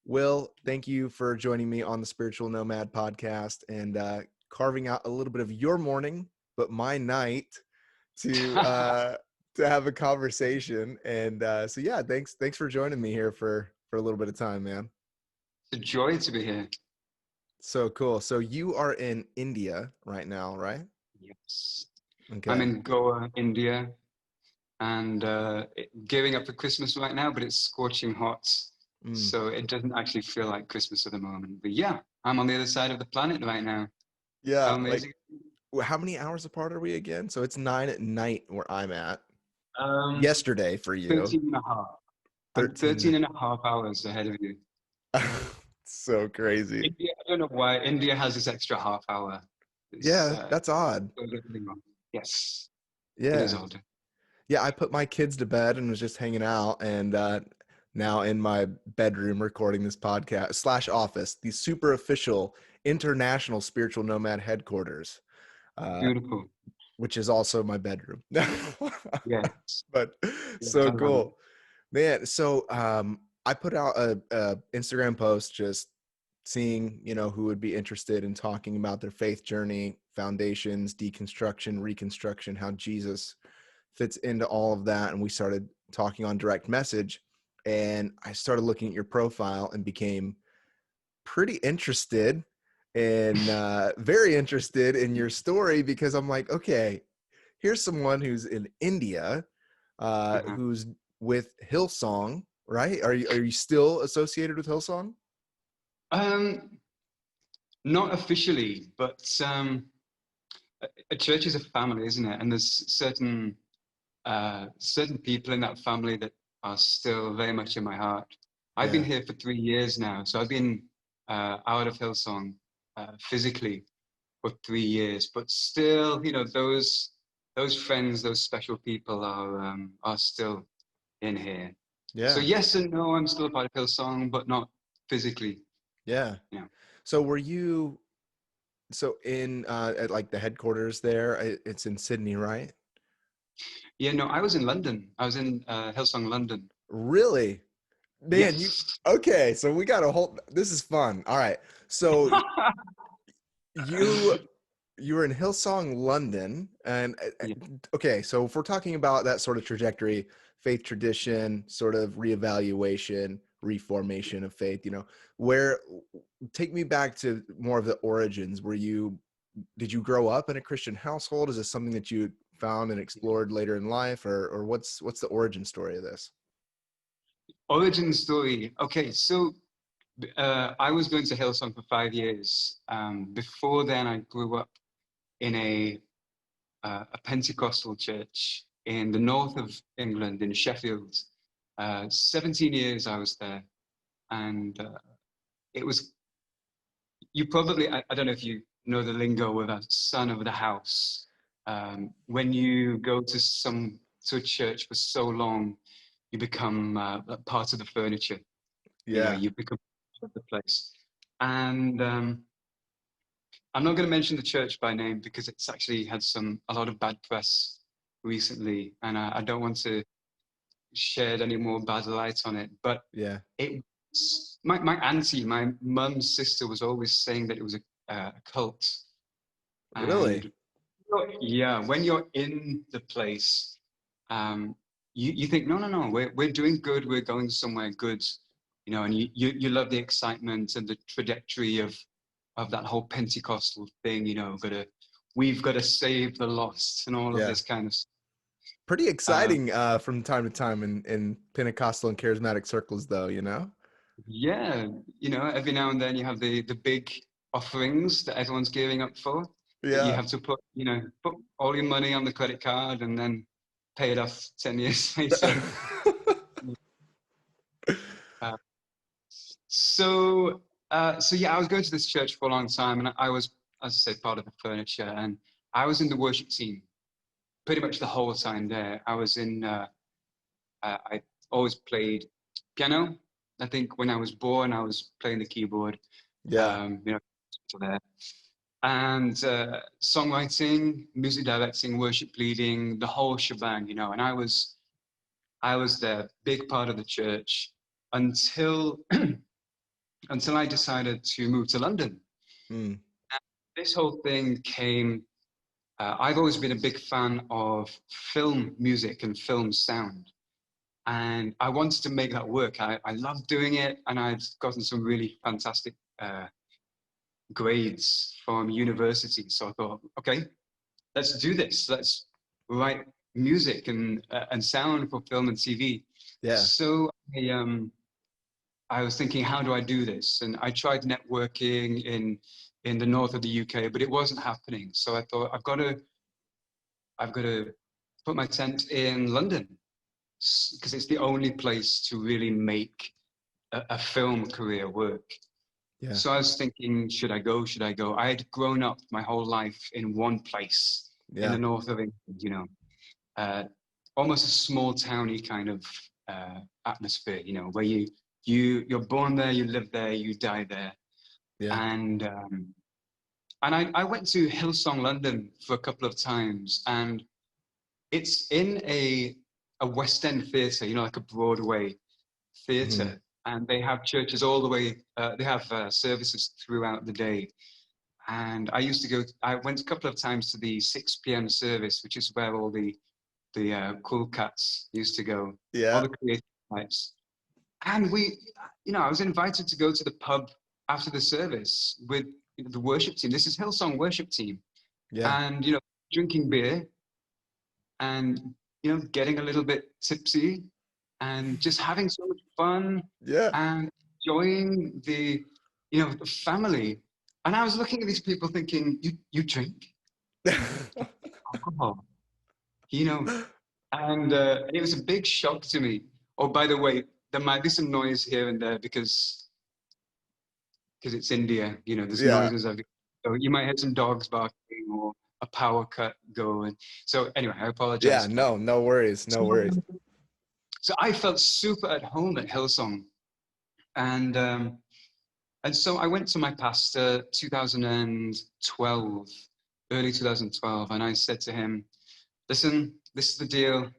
Will, thank you for joining me on the Spiritual Nomad podcast and carving out a little bit of your morning, but my night to to have a conversation. And so yeah, thanks for joining me here for a little bit of time, man. It's a joy to be here. So cool. So you are in India right now, right? Yes. I'm Okay. in Goa, India, and gearing up for Christmas right now, but it's scorching hot. Mm. So it doesn't actually feel like Christmas at the moment. But yeah, I'm on the other side of the planet right now. Yeah. How Like, amazing. how many hours apart are we again? So it's 9 at night where I'm at. Um, Yesterday for you, 13 and a half. I'm 13. 13 and a half hours ahead of you. So crazy. India, I don't know why India has this extra half hour. It's Yeah, that's odd. yes, it is Yeah. odd. Yeah, I put my kids to bed and was just hanging out and now in my bedroom recording this podcast slash office, the super official international spiritual nomad headquarters, uh, Beautiful. which is also my bedroom. Yes, But yes, so I love it. cool. Man, so I put out a Instagram post just seeing, who would be interested in talking about their faith journey, foundations, deconstruction, reconstruction, how Jesus fits into all of that. And we started talking on direct message. And I started looking at your profile and became pretty interested and very interested in your story because I'm like, okay, here's someone who's in India, Uh-huh. who's with Hillsong, right? Are you still associated with Hillsong? Um, Not officially, but a church is a family, isn't it? And there's certain people in that family that are still very much in my heart. I've been Yeah, here for 3 years now, so I've been out of Hillsong physically for 3 years, but still, those friends, those special people are still in here. So yeah, yes and no, I'm still a part of Hillsong, but not physically. yeah. You know. So were you in at like the headquarters there? It's in Sydney, right? Yeah, no, I was in London. I was in Hillsong, London. Really? Man, you Yes. okay, so we got a whole this is fun. All right. So you you were in Hillsong, London, and Yeah. okay, so if we're talking about that sort of trajectory, faith tradition, sort of reevaluation, reformation of faith, where take me back to more of the origins. Did you grow up in a Christian household? Is this something that you found and explored later in life, or what's the origin story of this? Origin story. Okay, so I was going to Hillsong for 5 years. Before then, I grew up in a Pentecostal church in the north of England, in Sheffield. 17 years I was there, and it was. You probably, I don't know if you know the lingo of a son of the house. When you go to a church for so long, you become a part of the furniture. Yeah. You become part of the place. And I'm not going to mention the church by name because it's actually had a lot of bad press recently, and I don't want to shed any more bad light on it. But Yeah. it my auntie, my mum's sister, was always saying that it was a cult. Really? And yeah, when you're in the place, um, you think, no, no, no, we're doing good, we're going somewhere good, and you love the excitement and the trajectory of that whole Pentecostal thing, we've got to save the lost and all of Yeah. this kind of stuff. Pretty Um, exciting from time to time in Pentecostal and charismatic circles, though. yeah, every now and then you have the big offerings that everyone's gearing up for, that you Yeah. have to put all your money on the credit card and then pay it off 10 years later. Uh, so yeah, I was going to this church for a long time, and I was, as I said, part of the furniture, and I was in the worship team pretty much the whole time there. I always played piano. I think when I was born, I was playing the keyboard. Yeah. So there. And songwriting, music directing, worship leading, the whole shebang. And I was the big part of the church until until I decided to move to London. Mm. This whole thing came, I've always been a big fan of film music and film sound. And I wanted to make that work. I loved doing it, and I'd gotten some really fantastic grades from university. So I thought, okay, let's do this. Let's write music and sound for film and TV. Yeah. So I was thinking, how do I do this? And I tried networking in the north of the UK, but it wasn't happening. So I thought, I've got to put my tent in London because it's the only place to really make a film career work. Yeah. So I was thinking, should I go? Should I go? I had grown up my whole life in one place in the Yeah. north of England, uh, almost a small towny kind of atmosphere, where you're born there, you live there, you die there. Yeah. And I went to Hillsong London for a couple of times, and it's in a West End theatre, like a Broadway Mhm. theatre, and they have churches all the way. They have services throughout the day. And I used to go. I went a couple of times to the 6 p.m. service, which is where all the cool cats used to go, all Yeah. the creative types. And I was invited to go to the pub after the service with the worship team. This is Hillsong worship team, Yeah. and drinking beer and getting a little bit tipsy and just having so much fun Yeah. and enjoying the family. And I was looking at these people thinking, you drink alcohol, you know, and it was a big shock to me. Oh, by the way, there might be some noise here and there because it's India. There's Yeah. noises of it. So you might hear some dogs barking or a power cut going. So anyway, I Yeah. apologize for that. No, no worries. No So, worries. so I felt super at home at Hillsong, and um, and so I went to my pastor 2012, early 2012, and I said to him, "Listen, this is the deal.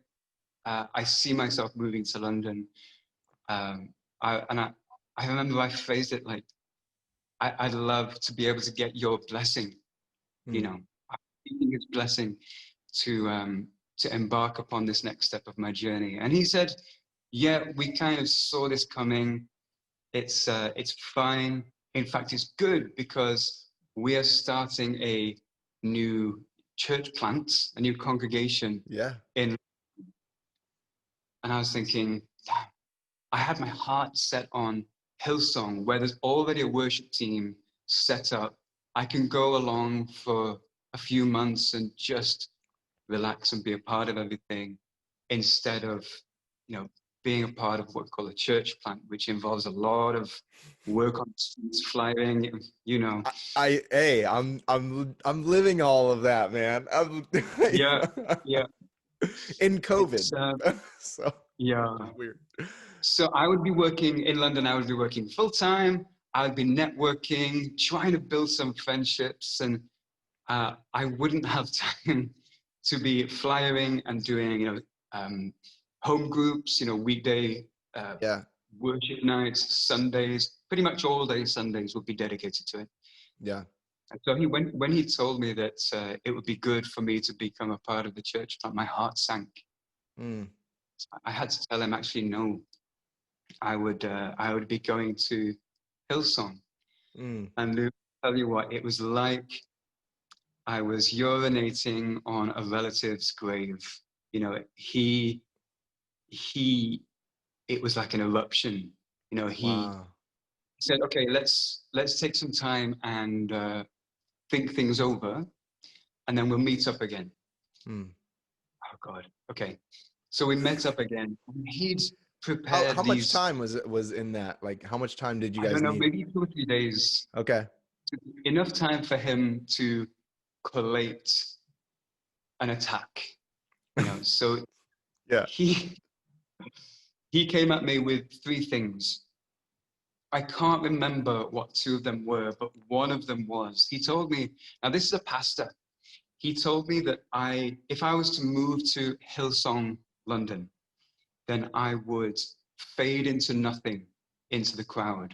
I see myself moving to London." Um, I remember I phrased it like, I'd love to be able to get your blessing. Mm. I'm seeking His blessing to embark upon this next step of my journey. And he said, "Yeah, we kind of saw this coming. It's fine. In fact, it's good because we are starting a new church plant, a new congregation Yeah. in." And I was thinking, damn, I had my heart set on Hillsong, where there's already a worship team set up. I can go along for a few months and just relax and be a part of everything instead of, you know, being a part of what we call a church plant, which involves a lot of work on the streets, flying. Hey, I'm living all of that, man. Yeah, yeah. In It's, COVID. So yeah. it's weird. So I would be working in London. I would be working full time. I would be networking, trying to build some friendships, and I wouldn't have time to be flyering and doing, home groups, weekday uh, Yeah. worship nights, Sundays. Pretty much all day Sundays would be dedicated to it. Yeah. And so when he told me that it would be good for me to become a part of the church, my heart sank. Mm. I had to tell him, actually, no, I would be going to Hillsong. Mm. And Luke, tell you what, it was like I was urinating on a relative's grave. He it was like an eruption. He Wow. said, okay, let's take some time and think things over, and then we'll meet up again. Mm. Oh God. Okay. So we met up again. He'd How prepared much these, time was in that? Like how much time did you I guys don't know, need? maybe 2 or 3 days, Okay. enough time for him to collate an attack. So Yeah. he he came at me with three things. I can't remember what two of them were, but one of them was, he told me, now this is a pastor. He told me that if I was to move to Hillsong, London, then I would fade into nothing, into the crowd.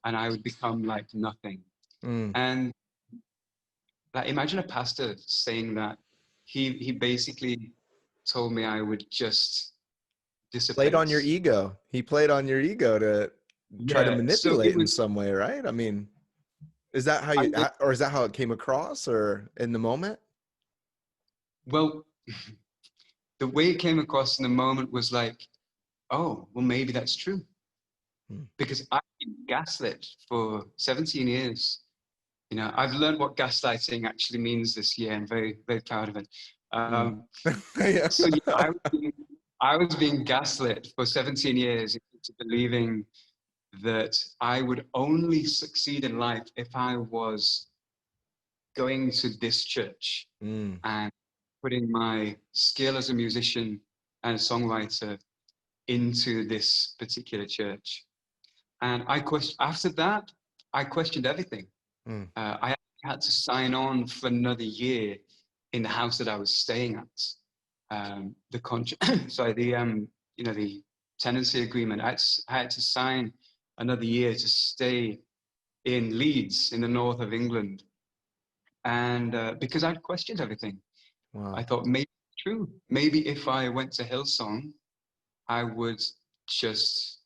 and I would become like nothing. Mm. And like, imagine a pastor saying that. He basically told me I would just Played on dissipate. your ego. He played on your ego to try to Yeah. So manipulate it in was, some way, right? I mean, is that how I you, was, or is that how it came across, or in the moment? well, the way it came across in the moment was like, oh, well, maybe that's true. Mm. Because I've been gaslit for 17 years. You know, I've learned what gaslighting actually means this year. I'm very, very proud of it. Mm. Um, Yeah. so yeah, I was being gaslit for 17 years into believing that I would only succeed in life if I was going to this church Mm. and putting my skill as a musician and a songwriter into this particular church. And after that, I questioned everything. Mm. I had to sign on for another year in the house that I was staying at. Sorry, you know, the tenancy agreement. I had to sign another year to stay in Leeds, in the north of England, and because I'd questioned everything, I Wow. thought maybe it's true. Maybe if I went to Hillsong, I would just,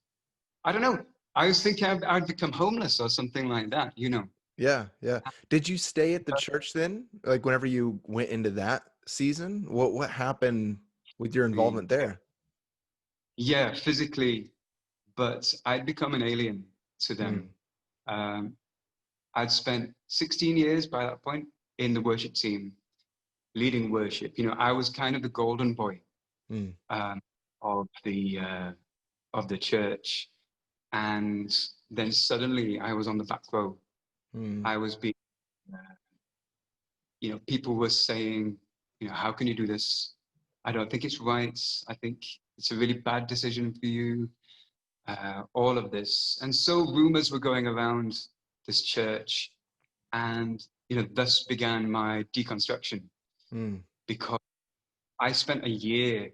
I don't know. I was thinking I'd become homeless or something like that, you know. Yeah, yeah. Did you stay at the church then? Like whenever you went into that season, what happened with your involvement there? Yeah, physically, but I'd become an alien to them. Mm. Um, I'd spent 16 years by that point in the worship team, leading worship. You know, I was kind of the golden boy Mm. um, of the church, and then suddenly I was on the back row. Mm. I was being, uh, you know, people were saying, you know, how can you do this? I don't think it's right. I think it's a really bad decision for you. All of this. And so rumors were going around this church, and you know, thus began my deconstruction Mm. because I spent a year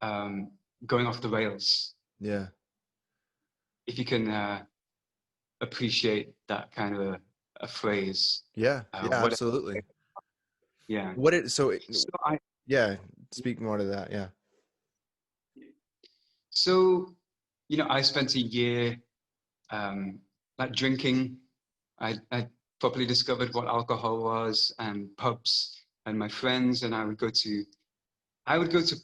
um, going off the rails. Yeah. If you can appreciate that kind of a phrase, Yeah. Yeah, what? absolutely. Yeah. What it so it, So I yeah, speak more to that. Yeah. so you know, I spent a year like drinking. I properly discovered what alcohol was and pubs and my friends, and I would go to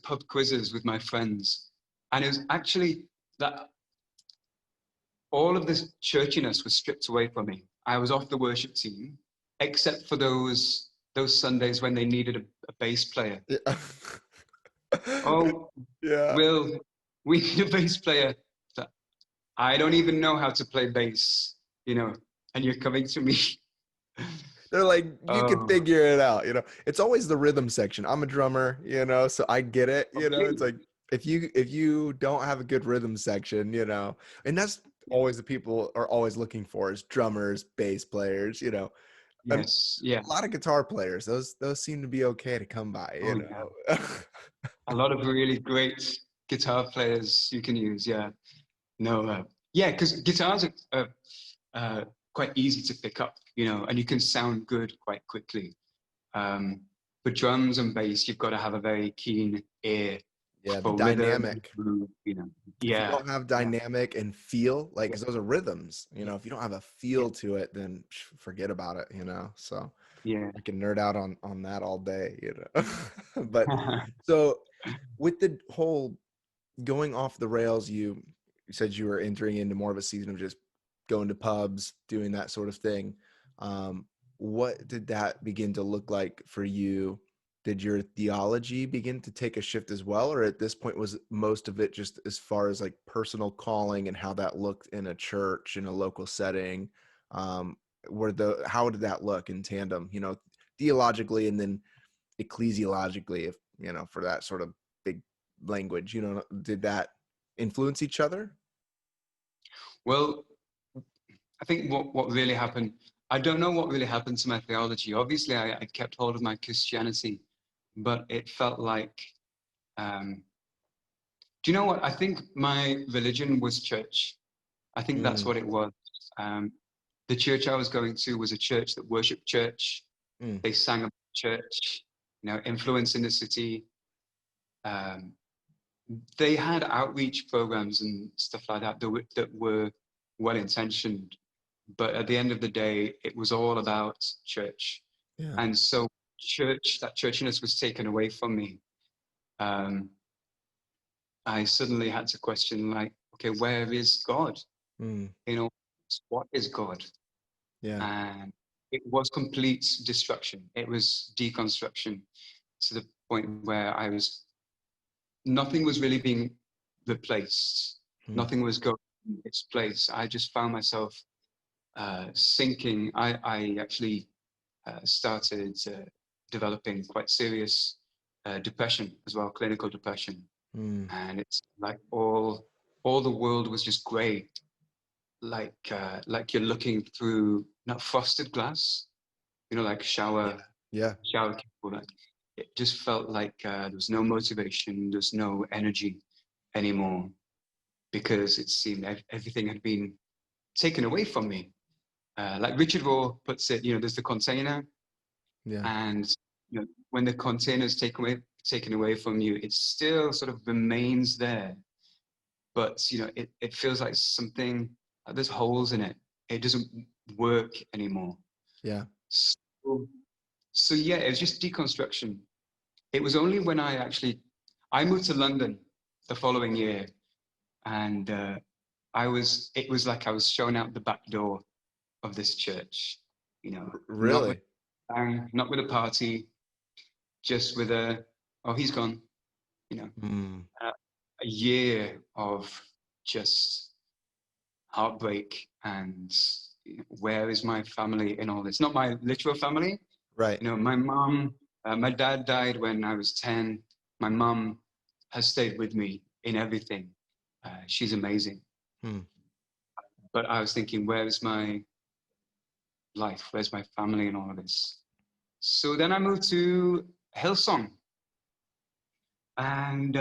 pub quizzes with my friends, and it was actually that all of this churchiness was stripped away from me. I was off the worship team, except for those Sundays when they needed a bass player. Yeah. Oh, Yeah. Will, we need a bass player. I don't even know how to play bass, you know, and you're coming to me. They're like, you could Oh, figure it out, you know. It's always the rhythm section. I'm a drummer, you know, so I get it, you know. It's really? like if you don't have a good rhythm section, you know, and that's always the people are always looking for is drummers, bass players, you know. And Yes, yeah. a lot of guitar players, those seem to be okay to come by, you Oh, yeah. know. A lot of really great guitar players you can use. Yeah. No. Yeah, because guitars are quite easy to pick up, you know, and you can sound good quite quickly. Um, for drums and bass, you've got to have a very keen ear Yeah, the for rhythm, dynamic. groove, you know. If you Yeah. don't have Yeah. dynamic and feel, like, Yeah. because those are rhythms, you know, if you don't have a Yeah. feel to it, then forget about it, you know. So Yeah. I can nerd out on that all day, you know. But so with the whole going off the rails, you said you were entering into more of a season of just going to pubs, doing that sort of thing. Um, what did that begin to look like for you? Did your theology begin to take a shift as well, or at this point was most of it just as far as like personal calling and how that looked in a church in a local setting? Um, how did that look in tandem? You know, theologically and then ecclesiologically, if you know, for that sort of big language, you know, did that influence each other? Well, I think what really happened, I don't know what really happened to my theology. Obviously, I kept hold of my Christianity, but it felt like, um, do you know what? I think my religion was church. I think that's Mm, what it was. Um, the church I was going to was a church that worshiped church. Mm. They sang about church, you know, influence in the city. Um, they had outreach programs and stuff like that that were well intentioned, but at the end of the day, it was all about church. Yeah. And so that churchiness was taken away from me. Um, I suddenly had to question, like, okay, where is God? Mm. You know, what is God? Yeah. And it was complete destruction. It was deconstruction to the point where nothing was really being replaced. Mm. Nothing was going in its place. I just found myself sinking. I actually started developing quite serious depression as well, clinical depression. Mm. And it's like all the world was just grey, like you're looking through not frosted glass, you know, like Yeah. Yeah. shower people. Like it just felt like there was no motivation, there's no energy anymore because it seemed everything had been taken away from me. Like Richard Rohr puts it, you know, there's the container, Yeah. and you know, when the container is taken away from you, it still sort of remains there, but you know, it feels like something, there's holes in it. It doesn't work anymore. Yeah. So, so yeah, it was just deconstruction. It was only when I moved to London the following year, and it was like I was shown out the back door of this church, you know, not with Really? a bang, not with a party, just with oh, he's gone, you know, Mm. uh, a year of just heartbreak and you know, where is my family in all this? Not my literal family, Right. you know, my mom, my dad died when I was 10. My mom has stayed with me in everything. She's amazing. Mm. But I was thinking, where's my life? Where's my family in all of this? So then I moved to Hillsong. And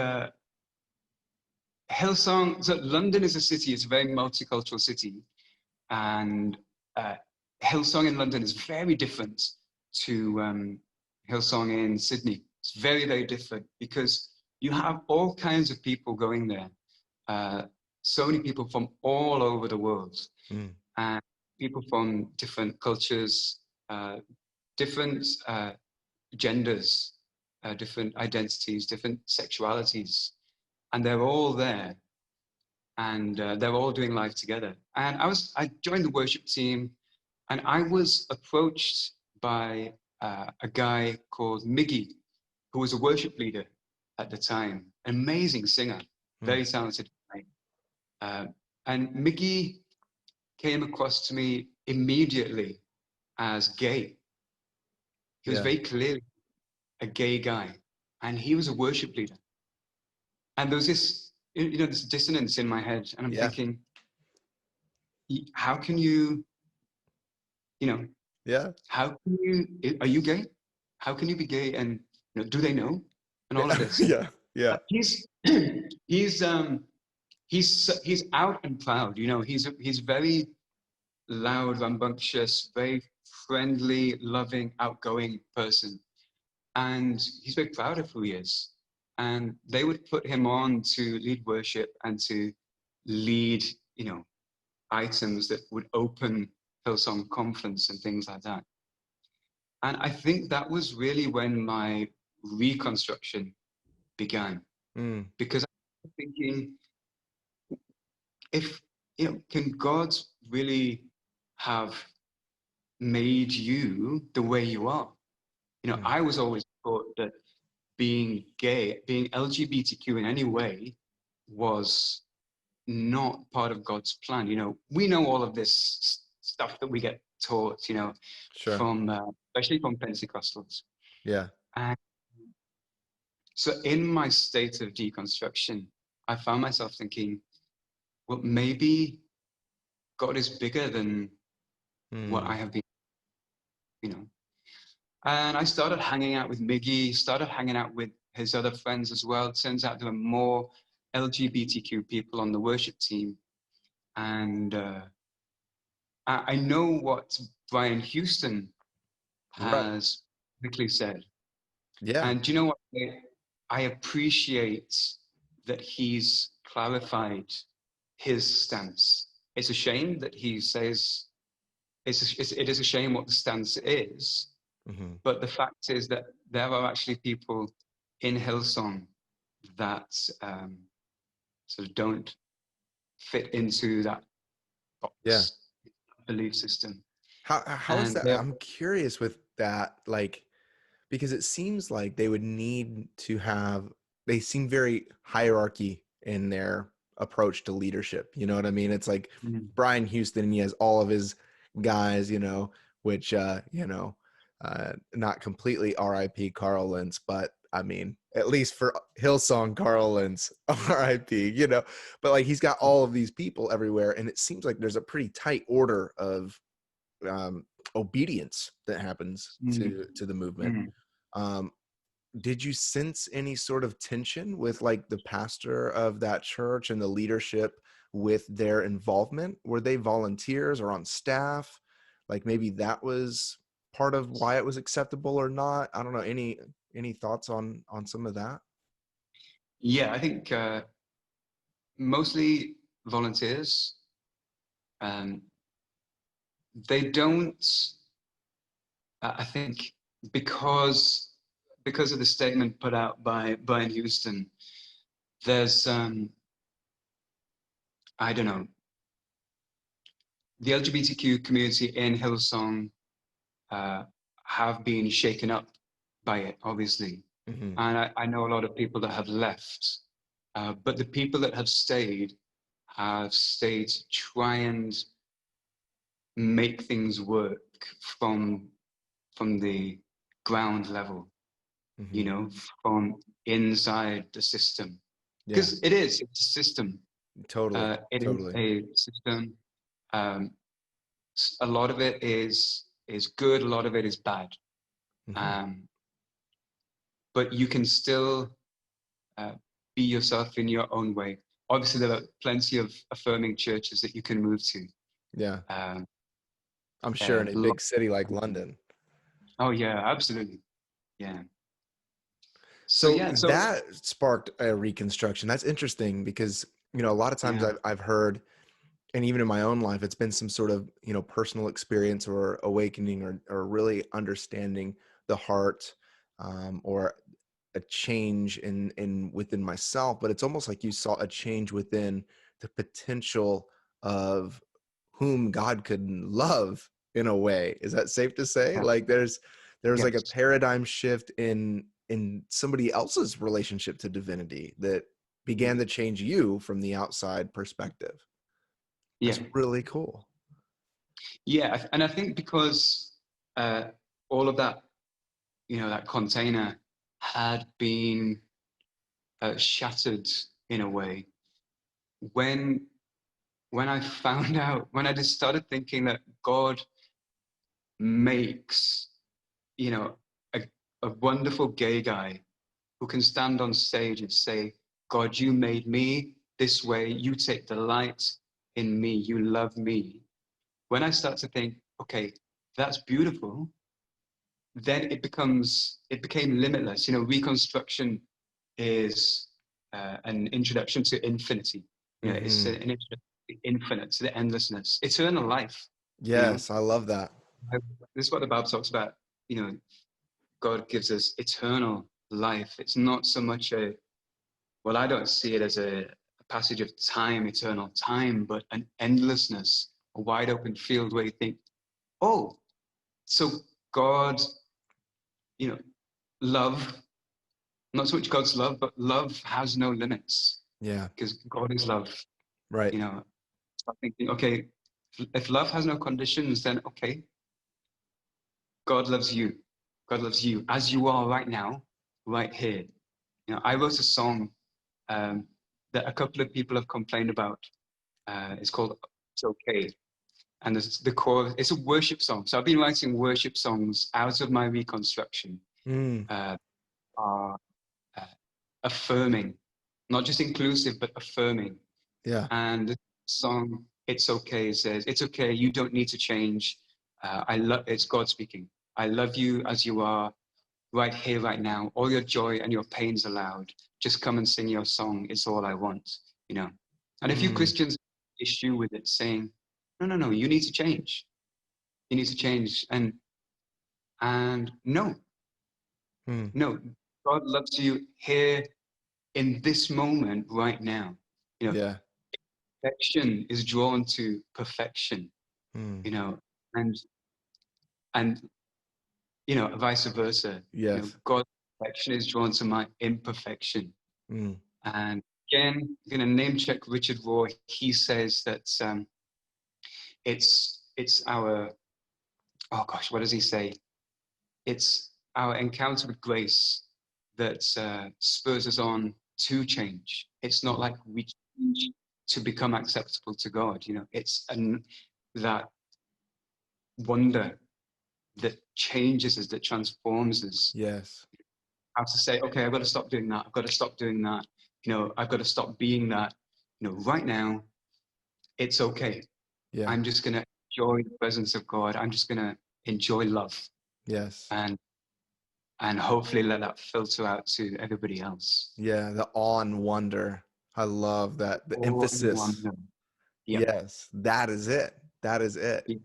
Hillsong, so London is a city, it's a very multicultural city. And uh, Hillsong in London is very different to Hillsong in Sydney. It's very, very different because you have all kinds of people going there. Uh, so many people from all over the world, Mm. and people from different cultures, different genders, different identities, different sexualities, and they're all there, and they're all doing life together. And I joined the worship team, and I was approached by a guy called Miggy, who was a worship leader at the time, an amazing singer, Mm. very talented guy. Uh, and Miggy came across to me immediately as gay. He was Yeah. very clearly a gay guy, and he was a worship leader. And there was this, you know, this dissonance in my head, and I'm Yeah. thinking, how can you, you know, Yeah. how can are you gay? How can you be gay? And you know, do they know? And all of Yeah. this. Yeah. Yeah. He's he's he's out and proud. You know, he's very loud, rambunctious, very friendly, loving, outgoing person, and he's very proud of who he is. And they would put him on to lead worship and to lead, you know, items that would open Hillsong conference and things like that. And I think that was really when my reconstruction began, Mm. because I was thinking, if, you know, can God really have made you the way you are? You know, Mm. I was always taught that being gay, being LGBTQ in any way was not part of God's plan. You know, we know all of this stuff that we get taught, you know, Sure. from especially from Pentecostals. Yeah. And so in my state of deconstruction, I found myself thinking, well, maybe God is bigger than what I Mm. have been, you know. And I started hanging out with Miggy, started hanging out with his other friends as well. It turns out there were more LGBTQ people on the worship team. And I know what Brian Houston Right. has publicly said. Yeah. And do you know what? I appreciate that he's clarified his stance. It's a shame that he says it is a shame what the stance is, Hmm. but the fact is that there are actually people in Hillsong that sort of don't fit into that Yeah. box belief system, How is and that? I'm curious with that, like, because it seems like they would need to have, they seem very hierarchy in their approach to leadership. You know what I mean? It's like mm, Brian Houston, he has all of his guys, which, not completely RIP Carl Lentz, but I mean, at least for Hillsong, Carl Lentz, RIP, but like he's got all of these people everywhere. And it seems like there's a pretty tight order of um, obedience that happens mm, to the movement. mm. um, did you sense any sort of tension with like the pastor of that church and the leadership with their involvement? Were they volunteers or on staff? Like maybe that was part of why it was acceptable or not. I don't know. Any thoughts on some of that? Yeah, I think mostly volunteers. Um, they don't. I think because because of the statement put out by Brian Houston, there's I don't know, the LGBTQ community in Hillsong uh, have been shaken up by it, obviously, Hmm. and I know a lot of people that have left, but the people that have stayed to try and make things work from from the ground level, you Hmm. know, from inside the system. Yeah, Because it's a system. totally, It is totally. a system. Um, a lot of it is good, a lot of it is bad. Hmm. Um, but you can still uh, be yourself in your own way. Obviously, there are plenty of affirming churches that you can move to. Yeah, Um, I'm sure in uh, a lo- big city like London. oh yeah, absolutely. Yeah. So So yeah, so that sparked a reconstruction. That's interesting because, a lot of times yeah, I've heard, and even in my own life, it's been some sort of, personal experience or awakening or really understanding the heart, or a change in within myself. But it's almost like you saw a change within the potential of whom God could love in a way. Is that safe to say? yeah, Like there's like a yes, paradigm shift in somebody else's relationship to divinity that began to change you from the outside perspective. yeah. That's really cool. Yeah, and I think because uh, all of that, you know, that container had been shattered in a way, when when I found out, when I just started thinking that God makes, you know, a, a wonderful gay guy who can stand on stage and say, God, you made me this way, you take delight in me, you love me. When I start to think, okay, that's beautiful, then it became limitless. You know, reconstruction is an introduction to infinity. You know, it's Hmm. an introduction to the infinite, to the endlessness, eternal life. You know, Yes, I love that. this is what the Bible talks about. You know, God gives us eternal life. It's not so much a, well, I don't see it as a passage of time, eternal time, but an endlessness, a wide open field where you think, oh, so God, you know, love, not so much God's love, but love has no limits Yeah, because God is love. right. You know, start thinking, okay, if love has no conditions, then okay, God loves you. God loves you as you are right now, right here. You know, I wrote a song um, that a couple of people have complained about. It's called "It's Okay," and the core. It's a worship song. So I've been writing worship songs out of my reconstruction. Mm, Uh, are uh, affirming, not just inclusive, but affirming. yeah. And the song it's okay. It says, it's okay. You don't need to change. It's God speaking. I love you as you are right here, right now. All your joy and your pain's allowed. Just come and sing your song. It's all I want, you know. And a few Mm, Christians have issue with it, saying, no, no, no, you need to change. You need to change. And no, mm, no, God loves you here in this moment right now. You know, yeah. perfection is drawn to perfection, Mm, you know, and and you know, vice versa. You know, yes. God's perfection is drawn to my imperfection. Mm, And again, I'm going to name check Richard Rohr. He says that it's our, oh gosh, what does he say? It's our encounter with grace that spurs us on to change. It's not like we change to become acceptable to God. You know, that wonder that changes us, that transforms us. yes. How to say, okay, I've got to stop doing that. I've got to stop doing that. You know, I've got to stop being that. You know, right now, it's okay. Yeah. I'm just going to enjoy the presence of God. I'm just going to enjoy love Yes. and hopefully let that filter out to everybody else. Yeah. The awe and wonder. I love that. The Oh, emphasis. wonder. Yeah. Yes. That is it. That is it. Yeah.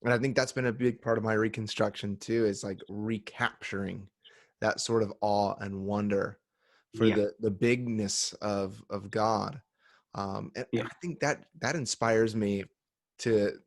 And I think that's been a big part of my reconstruction too, is like recapturing that sort of awe and wonder for Yeah. the bigness of God. And Yeah. I think that that inspires me to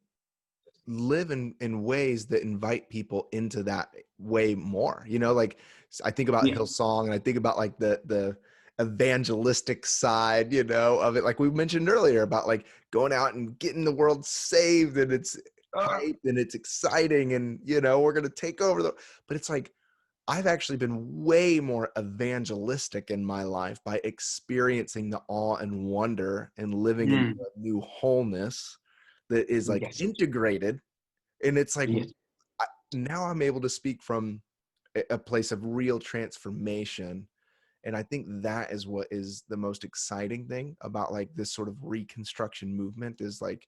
live in ways that invite people into that way more. You know, like I think about Yeah. Hillsong and I think about like the evangelistic side, you know, of it. Like we mentioned earlier about like going out and getting the world saved, and it's Uh, hype and it's exciting, and you know, we're gonna take over the, but it's like I've actually been way more evangelistic in my life by experiencing the awe and wonder and living in mm, a new wholeness that is like yes. integrated. And it's like Yes. now I'm able to speak from a place of real transformation. And I think that is what is the most exciting thing about like this sort of reconstruction movement is like,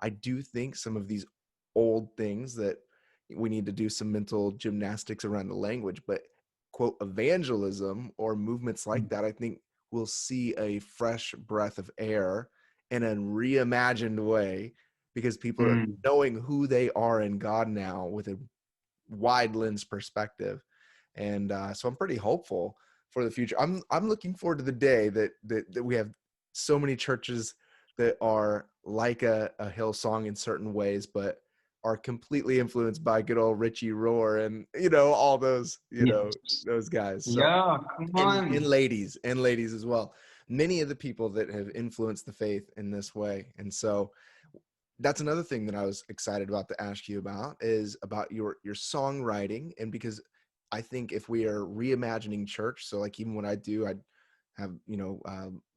I do think some of these old things that we need to do some mental gymnastics around the language, but quote, evangelism or movements like Mm, that, I think we'll see a fresh breath of air in a reimagined way because people are mm, knowing who they are in God now with a wide lens perspective. And so I'm pretty hopeful for the future. I'm looking forward to the day that we have so many churches that are like a Hillsong in certain ways, but are completely influenced by good old Richie Rohr and you know all those you know yes. those guys. So Yeah. Come and on. ladies as well. Many of the people that have influenced the faith in this way, and so that's another thing that I was excited about to ask you about is about your songwriting. And because I think if we are reimagining church, so like even when I have, you know,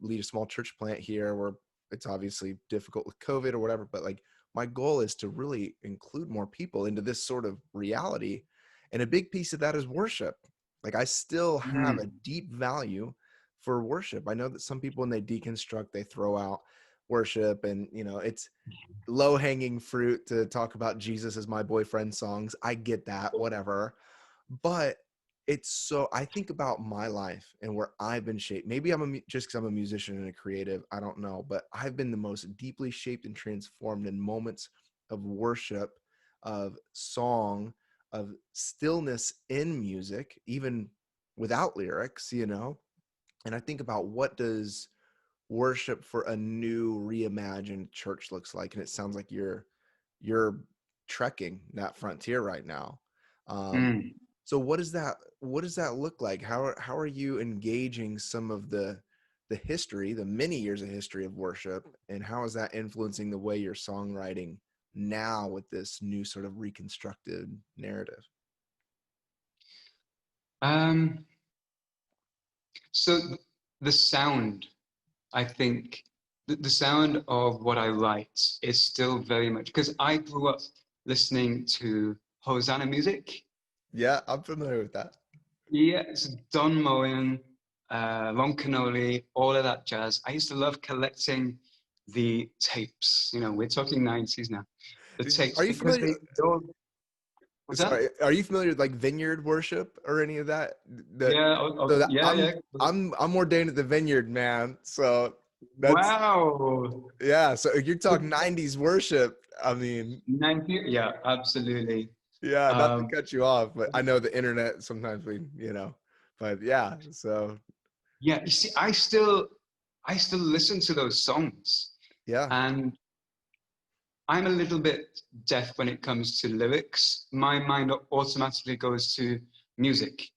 lead a small church plant here where it's obviously difficult with COVID or whatever, but like my goal is to really include more people into this sort of reality. And a big piece of that is worship. Like I still have a Mm, deep value for worship. I know that some people when they deconstruct, they throw out worship and, you know, it's, low hanging fruit to talk about Jesus as my boyfriend songs. I get that, whatever. But it's so, I think about my life and where I've been shaped. Maybe just because I'm a musician and a creative, I don't know, but I've been the most deeply shaped and transformed in moments of worship, of song, of stillness in music, even without lyrics, you know. And I think about what does worship for a new reimagined church looks like, and it sounds like you're trekking that frontier right now. mm. So what does that look like? How are you engaging some of the history, the many years of history of worship, and how is that influencing the way you're songwriting now with this new sort of reconstructed narrative? Um, so the sound, I think, the sound of what I write is still very much because I grew up listening to Hosanna music. Yeah, I'm familiar with that. Yes, Don Moen, Ron Canoli, all of that jazz. I used to love collecting the tapes. We're talking 90s now. The tapes, Are you because familiar? they don't. What's that? Sorry, are you familiar with like vineyard worship or any of that? The Yeah. so that Yeah. Yeah. I'm ordained at the vineyard, man. So that's Wow. yeah. So you're talking '90s worship. I mean, 90. Yeah. Absolutely. yeah. Not to Um, cut you off, but I know the internet sometimes but yeah. So yeah. You see, I still listen to those songs, yeah. and I'm a little bit deaf when it comes to lyrics. My mind automatically goes to music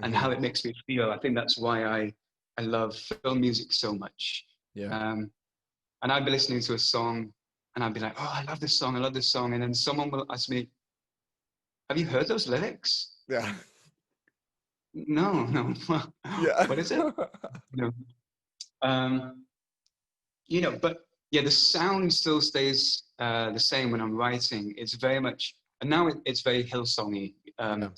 and Hmm. how it makes me feel. I think that's why I love film music so much. Yeah. Um, and I'd be listening to a song and I'd be like, oh, I love this song. I love this song. And then someone will ask me, have you heard those lyrics? Yeah. No, no. Yeah. What is it? No. Um, but yeah, the sound still stays the same when I'm writing. It's very much, and now it's very Hillsongy. Yeah.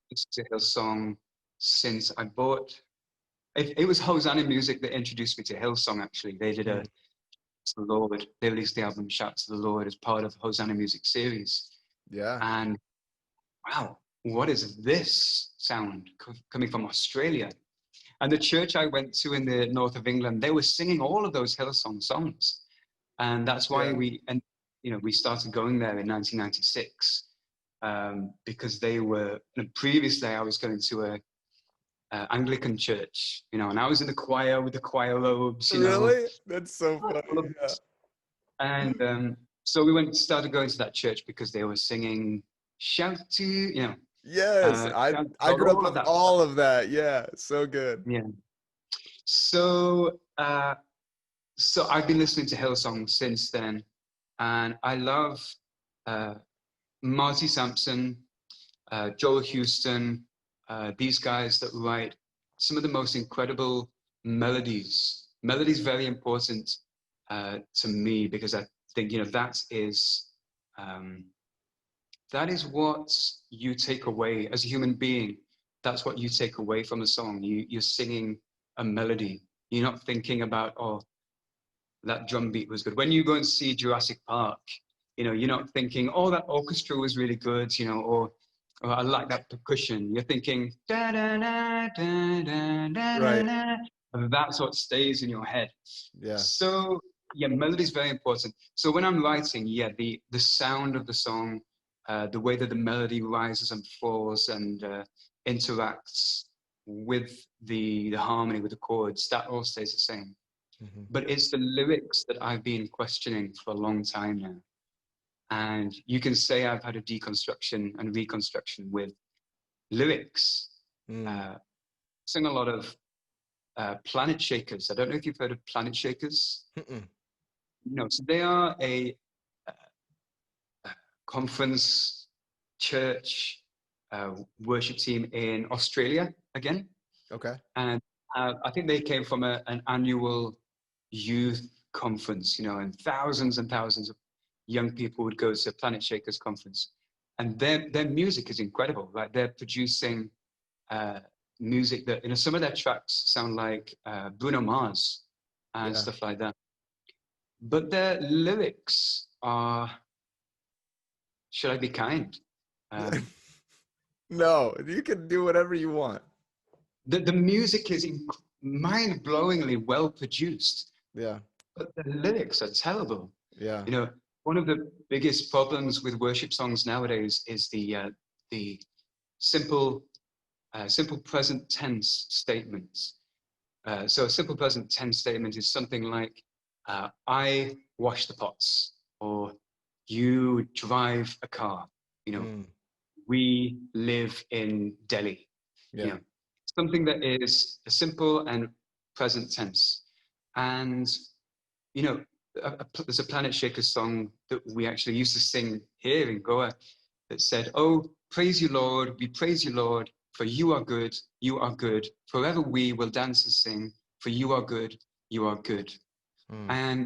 It's a Hillsong since I bought. It was Hosanna Music that introduced me to Hillsong. Actually, they did Mm. a to the Lord. They released the album "Shout to the Lord" as part of Hosanna Music series. Yeah. And wow, what is this sound coming from Australia? And the church I went to in the north of England, they were singing all of those Hillsong songs. And that's why Yeah. we started going there in 1996, because they were. And previously, I was going to a Anglican church, and I was in the choir with the choir robes. Really? That's so funny. Yeah. And so we started going to that church because they were singing "Shout to," Yes, shout to I God, grew up all of with that stuff. all of that. Yeah, so good. Yeah. So so I've been listening to Hillsong since then, and I love uh, Marty Sampson, Joel Houston, these guys that write some of the most incredible melodies. Melodies very important to me because I think um, that is what you take away as a human being. That's what you take away from a song. You're singing a melody. You're not thinking about, oh, that drum beat was good. When you go and see Jurassic Park, you're not thinking, oh, that orchestra was really good, or I like that percussion. You're thinking, da da da da da da da Right. da. And that's what stays in your head. Yeah. So yeah, melody is very important. So when I'm writing, yeah, the sound of the song, the way that the melody rises and falls and interacts with the harmony, with the chords, that all stays the same. Hmm. But it's the lyrics that I've been questioning for a long time now. And you can say I've had a deconstruction and reconstruction with lyrics. Mm. Uh, sing a lot of Planet Shakers. I don't know if you've heard of Planet Shakers. Mm-mm. No, so they are a conference church worship team in Australia again. Okay. And I think they came from an annual youth conference, and thousands of young people would go to Planet Shakers conference. And their music is incredible, right? They're producing uh, music that, some of their tracks sound like Bruno Mars and Yeah. stuff like that. But their lyrics are, should I be kind? Um, No, you can do whatever you want. the music is mind-blowingly well produced, Yeah. but the lyrics are terrible. Yeah. You know, one of the biggest problems with worship songs nowadays is the simple simple present tense statements. So a simple present tense statement is something like, "I wash the pots," or "You drive a car." You know, Mm. "We live in Delhi." You Yeah. know, something that is a simple and present tense. And there's a Planet Shaker song that we actually used to sing here in Goa that said, "Oh, praise you, Lord, we praise you, Lord, for you are good. Forever we will dance and sing, for you are good, you are good." Mm. And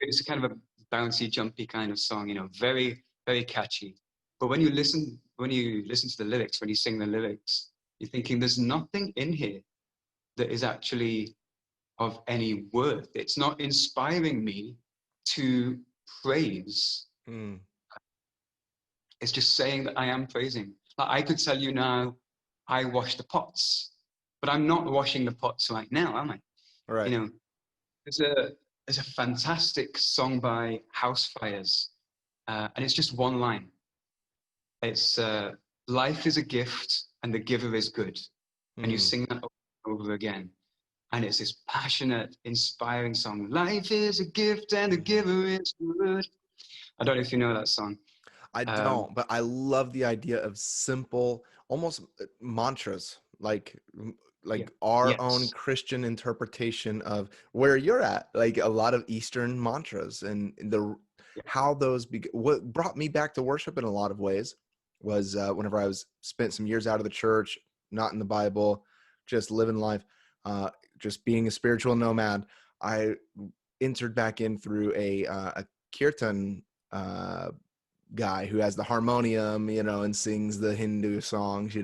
it's kind of a bouncy, jumpy kind of song, very, very catchy. But when you listen to the lyrics, when you sing the lyrics, you're thinking there's nothing in here that is actually of any worth. It's not inspiring me to praise Mm, is just saying that I am praising. Like I could tell you now, I wash the pots, but I'm not washing the pots right now, am I? You right. know, there's a fantastic song by House Fires, and it's just one line. It's life is a gift and the giver is good, and you Mm. sing that over and over again. And it's this passionate, inspiring song. Life is a gift and the Mhm. giver is good. I don't know if you know that song. I Um, don't, but I love the idea of simple, almost mantras, yeah. like our own Yes. Christian interpretation of where you're at, like a lot of Eastern mantras and the Yeah. how those what brought me back to worship in a lot of ways was whenever I was spent some years out of the church, not in the Bible, just living life, uh, just being a spiritual nomad. I entered back in through a kirtan uh, guy who has the harmonium, and sings the Hindu songs,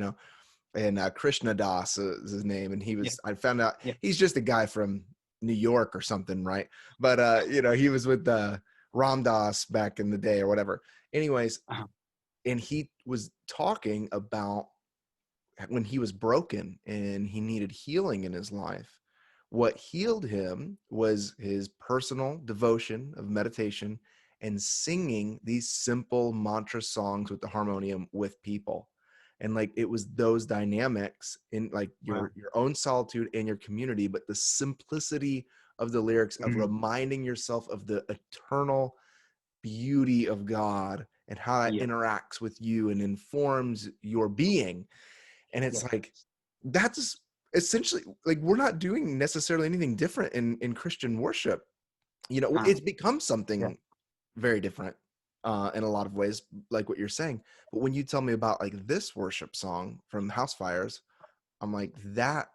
and Krishna Das is his name. And Yeah. I found out Yeah. he's just a guy from New York or something, right? But, he was with Ram Dass back in the day or whatever. Anyways, Uh-huh. and he was talking about when he was broken and he needed healing in his life. What healed him was his personal devotion of meditation and singing these simple mantra songs with the harmonium with people. And like it was those dynamics in like Wow. your own solitude and your community, but the simplicity of the lyrics of Mm. reminding yourself of the eternal beauty of God and how that Yeah. interacts with you and informs your being. And Yeah. it's like that's essentially like we're not doing necessarily anything different in Christian worship. Uh, It's become yeah. something very different in a lot of ways, like what you're saying. But when you tell me about like this worship song from House Fires, I'm like, that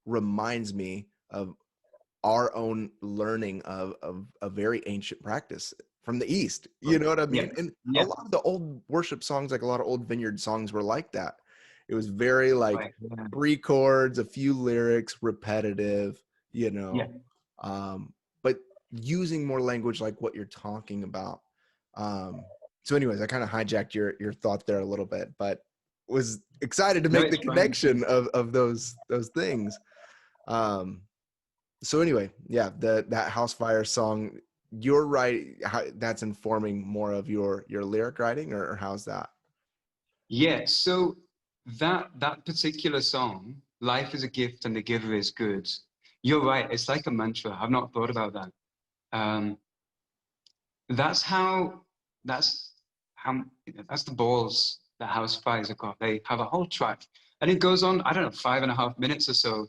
reminds me of our own learning of a very ancient practice from the East. You Right. know what I Yeah. mean? And a Yeah. lot of the old worship songs, like a lot of old vineyard songs, were like that. It was very like Right. Yeah. three chords, a few lyrics, repetitive, you Yeah. know, but using more language like what you're talking about. So, anyways, I kind of hijacked your thought there a little bit, but was excited to No, make the it's fine. connection of those things. Um, so anyway, yeah, that house fire song, you're right. That's informing more of your lyric writing, or how's that? Yeah. So that particular song, "Life is a gift and the giver is good." You're right. It's like a mantra. I've not thought about that. Um, that's how. That's how. That's the balls that House Fires have got. They have a whole track, and it goes on. I don't know, 5.5 minutes or so,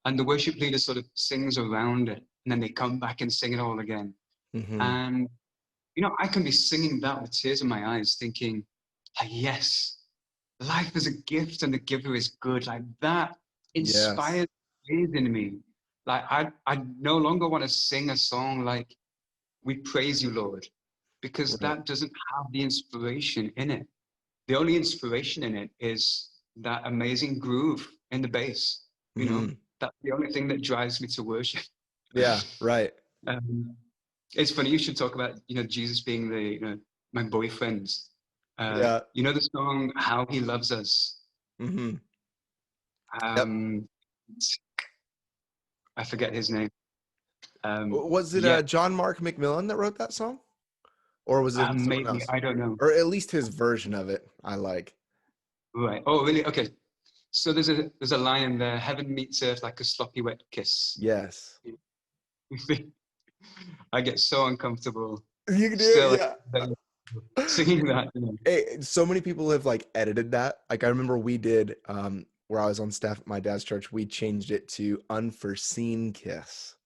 and the worship leader sort of sings around it, and then they come back and sing it all again. Mm-hmm. And I can be singing that with tears in my eyes, thinking, "Ah, yes, life is a gift and the giver is good." Like that Yes. inspires faith in me. Like I no longer want to sing a song like "We praise you, Lord," because Right. that doesn't have the inspiration in it. The only inspiration in it is that amazing groove in the bass. Mm-hmm. That's the only thing that drives me to worship. Yeah. Right. um, it's funny you should talk about Jesus being the my boyfriend. Yeah. The song "How He Loves Us." Mm-hmm. Yep. Um, I forget his name. Was it Yeah, John Mark McMillan that wrote that song, or was it someone maybe else, I don't know. or at least his version of it? I like. Right. Oh, really? Okay. So there's a line in there. Heaven meets earth like a sloppy wet kiss. Yes. I get so uncomfortable You can do it. still Yeah. singing that. Hey, so many people have like edited that. Like I remember we did where I was on staff at my dad's church, we changed it to unforeseen kiss. Oh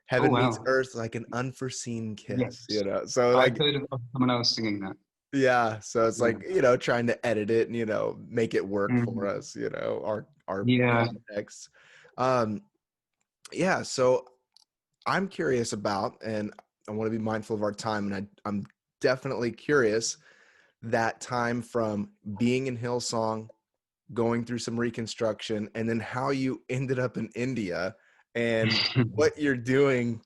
Heaven meets wow. earth like an unforeseen kiss, Yes. So I've like heard of someone else singing that. yeah, so it's Yeah. like, trying to edit it and make it work for Mhm. us, our Yeah. context. Um yeah, so I'm curious about, and I want to be mindful of our time, and I'm definitely curious that time from being in Hillsong, going through some reconstruction, and then how you ended up in India and what you're doing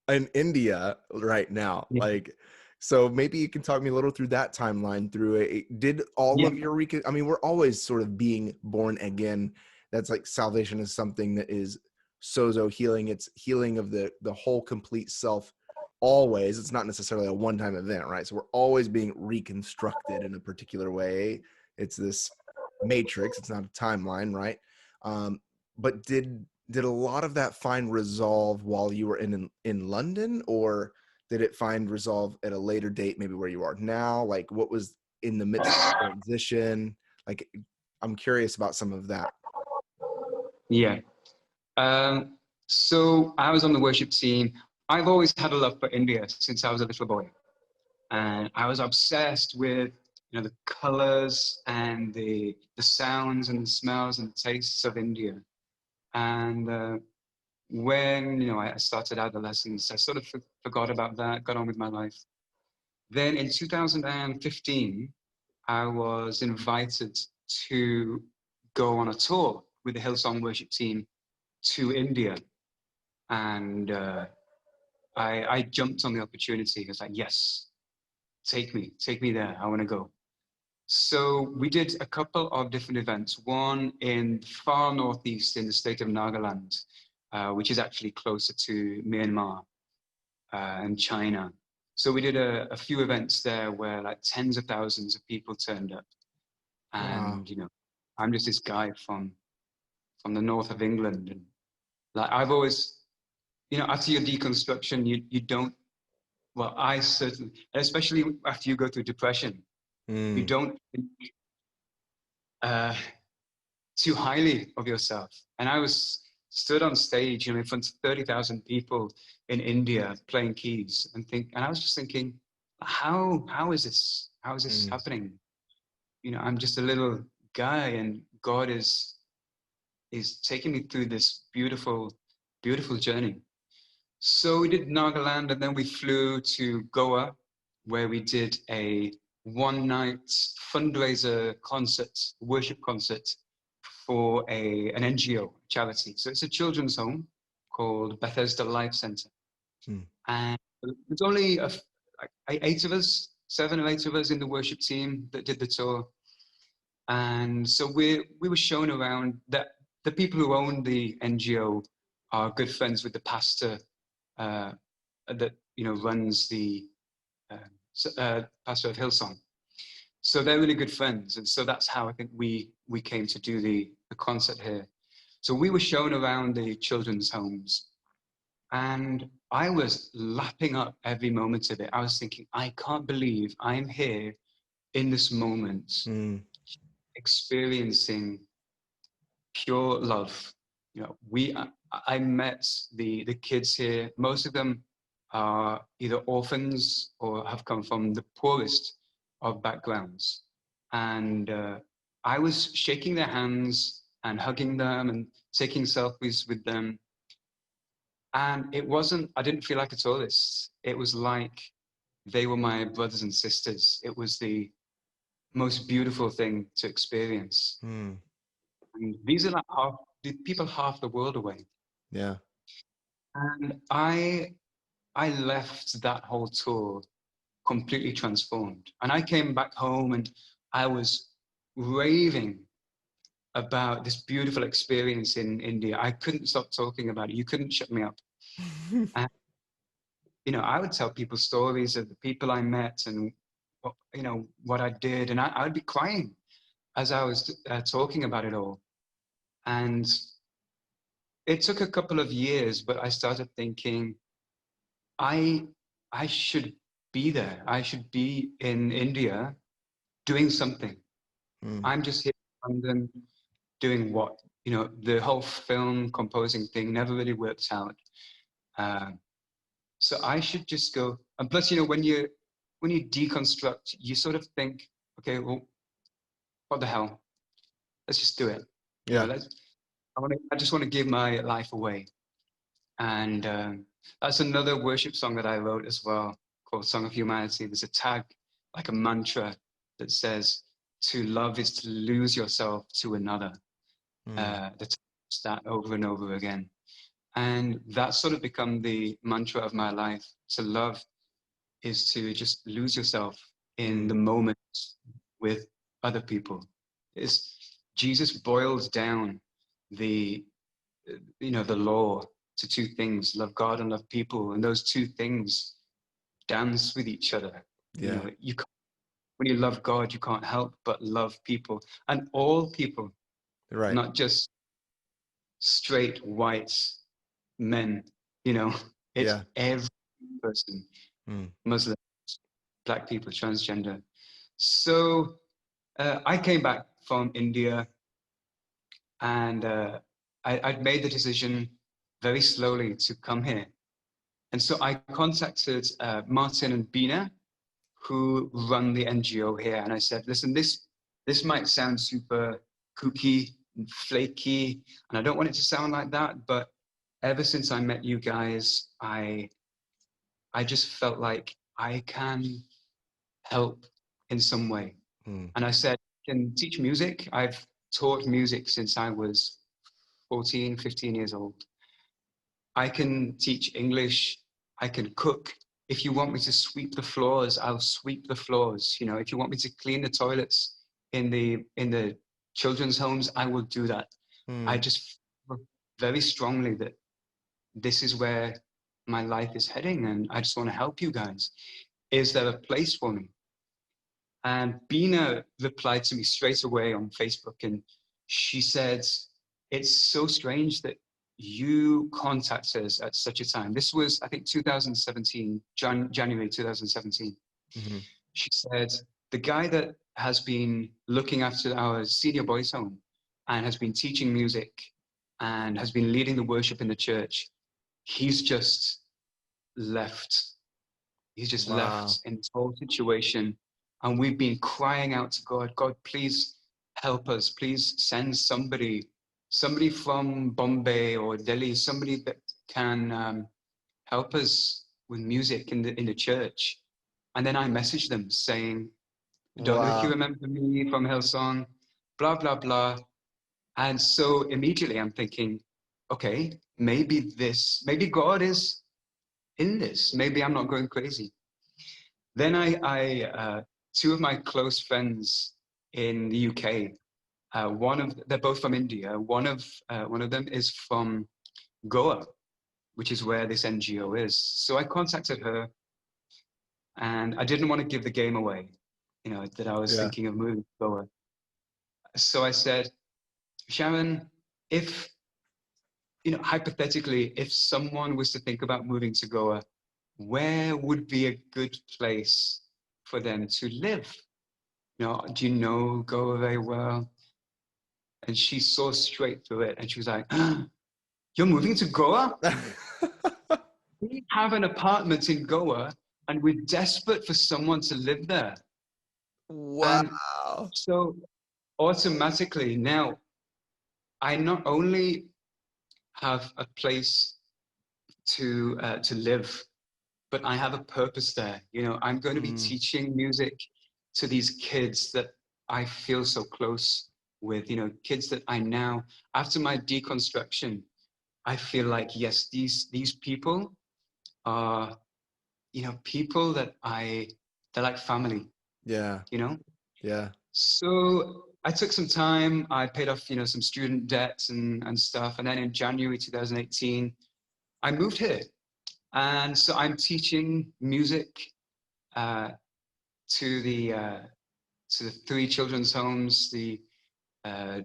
in India right now. Yeah. Like, so maybe you can talk me a little through that timeline through it. Did all Yeah. of your I mean, we're always sort of being born again. That's like salvation is something that is sozo healing. It's healing of the whole complete self always. It's not necessarily a one-time event, right? So we're always being reconstructed in a particular way. It's this matrix. It's not a timeline, right? But did a lot of that find resolve while you were in London, or did it find resolve at a later date, maybe where you are now? Like, what was in the midst of the transition? Like, I'm curious about some of that. Yeah. Um, so I was on the worship team. I've always had a love for India since I was a little boy, and I was obsessed with the colors and the sounds and the smells and tastes of India. And when I started adolescence, I sort of forgot about that, got on with my life. Then in 2015, I was invited to go on a tour with the Hillsong worship team to India. And I jumped on the opportunity. I was like, yes, take me there. I want to go. So we did a couple of different events. One in far northeast in the state of Nagaland, which is actually closer to Myanmar and China. So we did a few events there where like tens of thousands of people turned up. Wow. And I'm just this guy from the north of England, and like I've always, after your deconstruction, you don't. Well, I certainly, especially after you go through depression, you Mm, don't think uh, too highly of yourself. And I was stood on stage, in front of 30,000 people in India playing keys, and I was just thinking, how is this? How is this mm, happening? I'm just a little guy, and God is taking me through this beautiful, beautiful journey. So we did Nagaland, and then we flew to Goa, where we did a one-night fundraiser concert, worship concert for an NGO charity. So it's a children's home called Bethesda Life Center. mm. And there's only like 8 of us, 7 or 8 of us in the worship team that did the tour. And so we were shown around. That the people who own the NGO are good friends with the pastor uh, that runs the pastor of Hillsong. So they're really good friends, and so that's how I think we came to do the concert here. So we were shown around the children's homes, and I was lapping up every moment of it. I was thinking, I can't believe I'm here in this moment, Mm, experiencing pure love. I met the kids here. Most of them are either orphans or have come from the poorest of backgrounds, and I was shaking their hands and hugging them and taking selfies with them. And it wasn't. I didn't feel like a tourist. It was like they were my brothers and sisters. It was the most beautiful thing to experience. mm. And these are like the people half the world away. Yeah. And I left that whole tour completely transformed. And I came back home and I was raving about this beautiful experience in India. I couldn't stop talking about it. You couldn't shut me up. And I would tell people stories of the people I met and what I did, and I would be crying as I was talking about it all. And it took a couple of years, but I started thinking, I I should be there. I should be in India doing something. Mm, I'm just here in London doing what? The whole film composing thing never really worked out. Um, so I should just go. And plus, when you deconstruct, you sort of think, okay, well, what the hell? Let's just do it. yeah. Let's. I just want to give my life away. And that's another worship song that I wrote as well, called Song of Humanity. There's a tag, like a mantra, that says, to love is to lose yourself to another. Mm, That over and over again. And that's sort of become the mantra of my life. To love is to just lose yourself in Mm. the moment with other people. Jesus boils down the, the law to two things: love God and love people. And those two things dance with each other. Yeah. You can't, when you love God, you can't help but love people, and all people, Right. not just straight white men. You know, it's Yeah. every person, Mm. Muslim, black people, transgender. So I came back from India, and I'd made the decision very slowly to come here. And so I contacted Martin and Bina, who run the NGO here, and I said, "Listen, this might sound super kooky and flaky, and I don't want it to sound like that, but ever since I met you guys, I just felt like I can help in some way." Mm. And I said, "I can teach music. I've taught music since I was 14, 15 years old. I can teach English. I can cook. If you want me to sweep the floors, I'll sweep the floors. If you want me to clean the toilets in the children's homes, I will do that." I Mm. just feel very strongly that this is where my life is heading, and I just want to help you guys. Is there a place for me? And Bina replied to me straight away on Facebook, and she said, "It's so strange that you contacted us at such a time." This was, I think, 2017, January 2017. Mm-hmm. She said, "The guy that has been looking after our senior boys home and has been teaching music and has been leading the worship in the church, he's just left. He's just Wow. left in this whole situation. And we've been crying out to God, God, please help us. Please send somebody from Bombay or Delhi, somebody that can help us with music in the church." And then I messaged them saying, "Don't know if you Wow. remember me from Hillsong, blah, blah, blah." And so immediately I'm thinking, okay, maybe God is in this. Maybe I'm not going crazy. Then two of my close friends in the UK, they're both from India. One of them is from Goa, which is where this NGO is. So I contacted her, and I didn't want to give the game away, that I was Yeah. thinking of moving to Goa. So I said, "Sharon, if, hypothetically, if someone was to think about moving to Goa, where would be a good place for them to live? Do you know Goa very well?" And she saw straight through it, and she was like, "You're moving to Goa? We have an apartment in Goa, and we're desperate for someone to live there." And Wow. so automatically now, I not only have a place to live, but I have a purpose there. I'm going to be Mm. teaching music to these kids that I feel so close with. Kids that I now, after my deconstruction, I feel like, yes, these people are, people that they're like family. Yeah. You know. Yeah. So I took some time. I paid off, some student debts and stuff. And then in January 2018, I moved here. And so I'm teaching music uh, to the three children's homes, the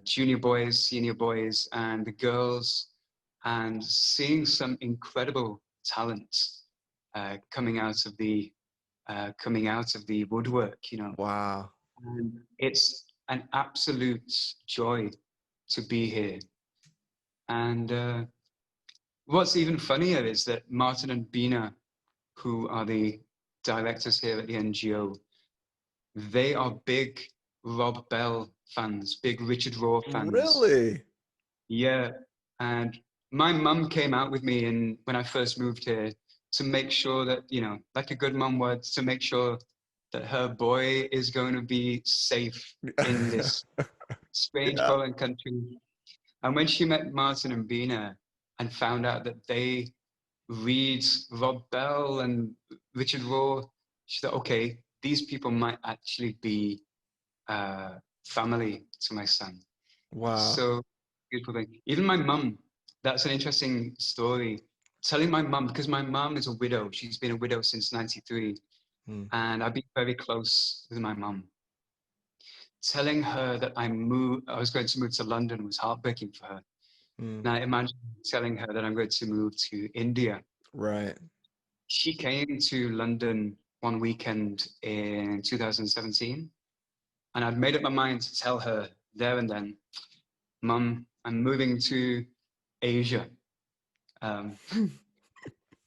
junior boys, senior boys, and the girls, and seeing some incredible talent coming out of the woodwork. Wow. And it's an absolute joy to be here. And what's even funnier is that Martin and Bina, who are the directors here at the NGO, they are big Rob Bell fans, big Richard Raw fans. Really? Yeah. And my mum came out with me when I first moved here to make sure that, like a good mum would, to make sure that her boy is going to be safe in this strange Yeah. foreign country. And when she met Martin and Bina, and found out that they read Rob Bell and Richard Rohr. She thought, okay, these people might actually be family to my son. Wow. So beautiful thing. Even my mum, that's an interesting story. Telling my mum, because my mum is a widow. She's been a widow since 93. Mm, And I've been very close with my mum. Telling her that I was going to move to London was heartbreaking for her. mm, Now imagine telling her that I'm going to move to India. right. She came to London one weekend in 2017, and I'd made up my mind to tell her there and then, Mum, I'm moving to Asia. Um, and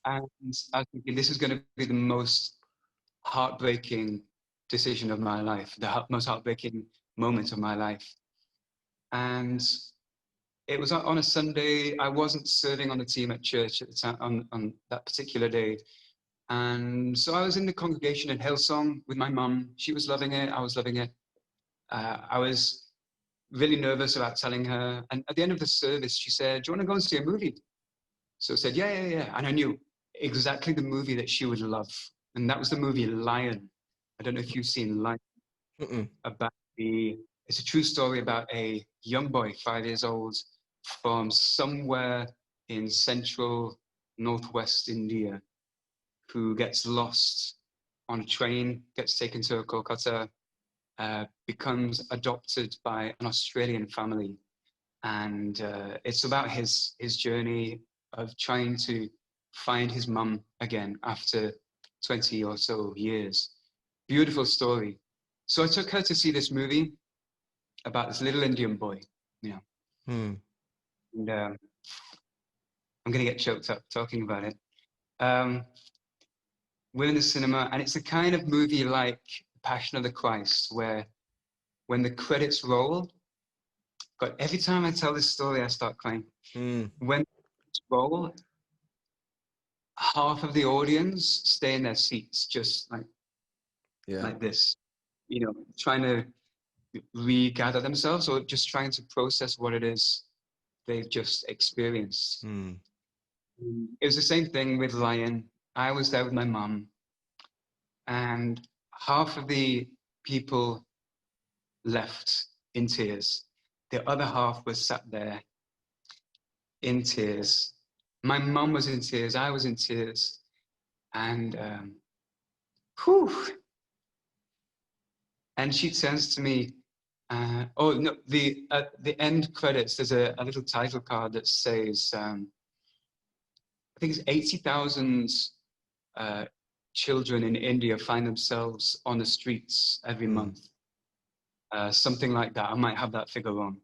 I was thinking this is going to be the most heartbreaking decision of my life, the most heartbreaking moment of my life. And it was on a Sunday. I wasn't serving on the team at church at the time on that particular day. And so I was in the congregation in Hillsong with my mum. She was loving it. I was loving it. I was really nervous about telling her. And at the end of the service, she said, "Do you want to go and see a movie?" So I said, "Yeah, yeah, yeah." And I knew exactly the movie that she would love. And that was the movie Lion. I don't know if you've seen Lion. Mm-mm. About it's a true story about a young boy, 5 years old, from somewhere in central northwest India, who gets lost on a train, gets taken to Kolkata, becomes adopted by an Australian family. And it's about his journey of trying to find his mum again after 20 or so years. Beautiful story. So I took her to see this movie about this little Indian boy, you know, Mm, and I'm going to get choked up talking about it. Um, we're in the cinema, and it's a kind of movie like Passion of the Christ, where when the credits roll, but every time I tell this story, I start crying. mm, When the credits roll, half of the audience stay in their seats, just yeah. like this, you know, trying to regather themselves or just trying to process what it is they've just experienced. Mm, It was the same thing with Lion. I was there with my mum, and half of the people left in tears. The other half was sat there in tears. My mum was in tears. I was in tears. And whew, and she turns to me. Oh no! At the end credits, there's a little title card that says, I think it's 80,000 uh, children in India find themselves on the streets every mm, month. Something like that. I might have that figure wrong,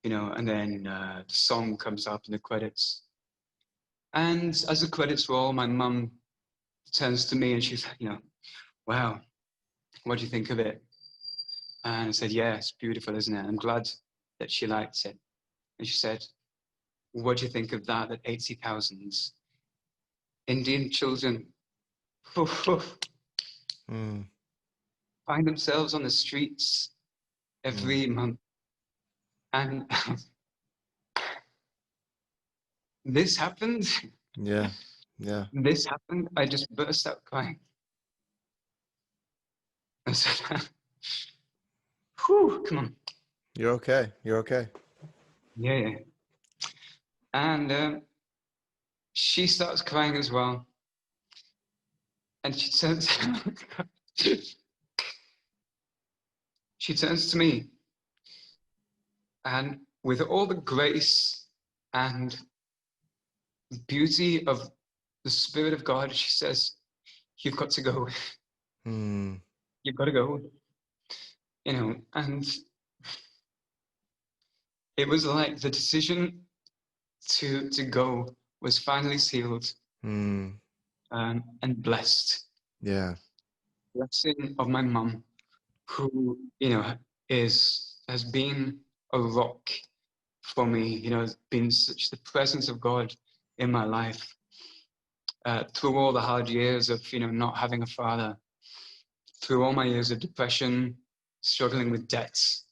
you know. And then the song comes up in the credits. And as the credits roll, my mum turns to me and she's like, you know, "Wow, what do you think of it?" And I said, "Yeah, it's beautiful, isn't it? I'm glad that she liked it." And she said, "What do you think of that? That 80,000 Indian children mm, find themselves on the streets mm. every month." And this happened. Yeah. Yeah. This happened. I just burst out crying. I said, "Whew, come on." You're okay. You're okay. Yeah, yeah. And she starts crying as well. And she turns, she turns to me, and with all the grace and beauty of the Spirit of God, she says, "You've got to go. Mm, You've got to go." You know, and it was like the decision to go was finally sealed, mm, and blessed. yeah. Blessing of my mum, who, you know, has been a rock for me, you know, has been such the presence of God in my life, through all the hard years of, you know, not having a father, through all my years of depression, struggling with debts,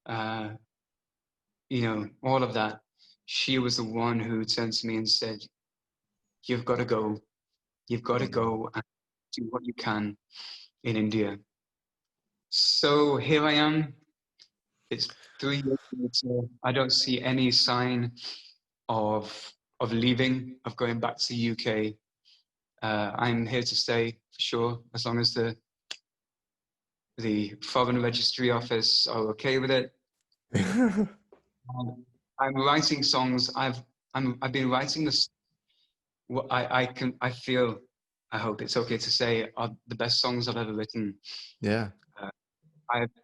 uh, you know, all of that. she was the one who turned to me and said, "You've got to go. You've got to Mm. go and do what you can in India." So here I am. It's 3 years later. I don't see any sign of leaving, of going back to the UK. I'm here to stay for sure, as long as the Foreign Registry Office are okay with it. I'm writing songs. I've been writing this. What I feel. I hope it's okay to say are the best songs I've ever written. Yeah. Uh,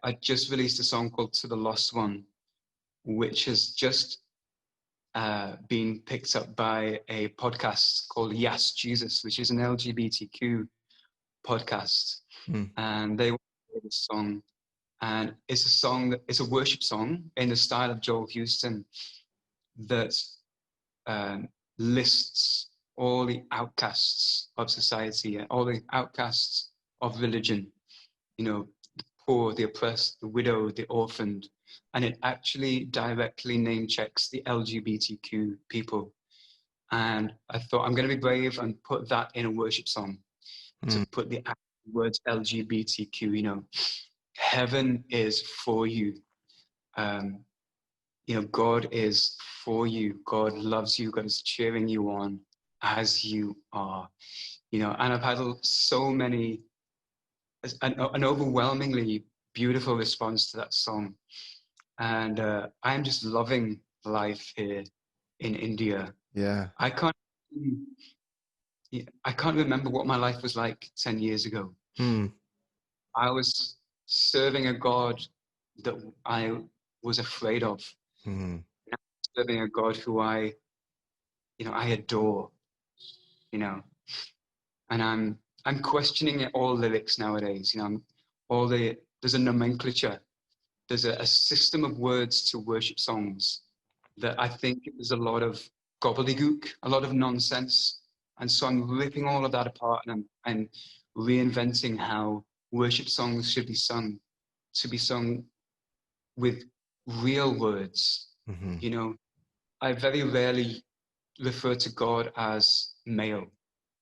I just released a song called "To the Lost One," which has just been picked up by a podcast called Yes Jesus, which is an LGBTQ podcast, Mm. and they wrote this song, and it's a song that it's a worship song in the style of Joel Houston that um, lists all the outcasts of society, all the outcasts of religion, you know, the poor, the oppressed, the widow, the orphaned, and it actually directly name checks the LGBTQ people. And I thought I'm going to be brave and put that in a worship song, to Mm. put the words LGBTQ. Heaven is for you. Um, God is for you. God loves you. God is cheering you on as you are. And I've had so many, an overwhelmingly beautiful response to that song. And I'm just loving life here in India. Yeah. I can't, I can't remember what my life was like 10 years ago. Mm. I was serving a God that I was afraid of, Mm. serving a God who I adore, you know, and I'm questioning all lyrics nowadays. There's a nomenclature, there's a system of words to worship songs that I think there's a lot of gobbledygook, a lot of nonsense, and so I'm ripping all of that apart, and I'm reinventing how worship songs should be sung, to be sung with real words. Mm-hmm. You know, I very rarely refer to God as male.